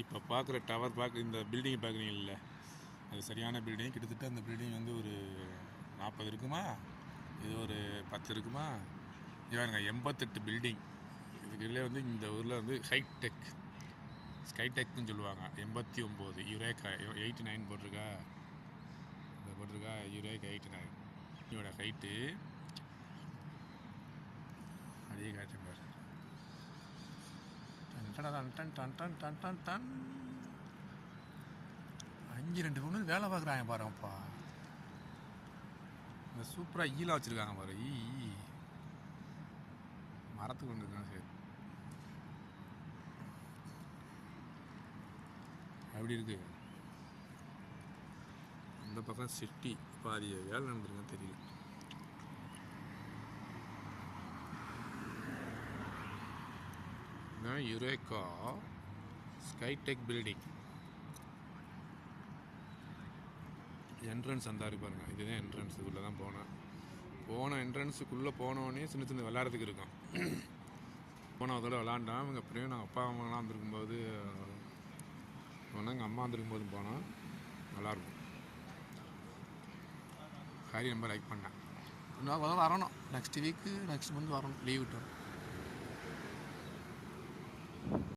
இப்போ பார்க்குற டவர் இந்த பில்டிங் பார்க்குறீங்கல்ல, அது சரியான பில்டிங். கிட்டத்தட்ட அந்த பில்டிங் வந்து ஒரு 40 இருக்குமா, இது ஒரு 10 இருக்குமா. இவங்க 88 பில்டிங். இதுக்குள்ளே வந்து இந்த ஊரில் வந்து ஹைடெக் ஸ்கைடெக்னு சொல்லுவாங்க. 89 யுரேகா 89 போட்டிருக்கா, இந்த போட்டிருக்கா யுரேகா 89. இதோட ஹைட்டு அதே காட்சி பாரு. Done done done done done done 5-2 பொண்ணு வேலை பார்க்குறாங்க பாருங்கப்பா. இந்த சூப்பராக ஈலாம் வச்சுருக்காங்க பாரு. மரத்துக்கு ஒன்று இருக்காங்க. சரி, அப்படி இருக்கு. அந்த பக்கம் சிட்டி பாதி வேலை நடந்துருக்குன்னு தெரியல. யுரேகா ஸ்கைடெக் பில்டிங் என்ட்ரன்ஸ் அந்த இருக்கு பாருங்க. இதுதான் என்ட்ரன்ஸ். இதுக்குள்ளே தான் போன என்ட்ரன்ஸுக்குள்ளே போனோடனே சின்ன சின்ன விளாட்றதுக்கு இருக்கும். போனதோட விளாண்டான். இவங்க அப்புறம் நாங்கள் அப்பா அம்மாலாம் வந்திருக்கும்போது போனால், எங்கள் அம்மா வந்திருக்கும்போது போனோம். நல்லாயிருக்கும். ஹரி ரொம்ப லைக் பண்ணேன். இன்னும் வரணும். நெக்ஸ்ட் வீக்கு நெக்ஸ்ட் மந்த் வரணும். லீவ் விட்டோம்.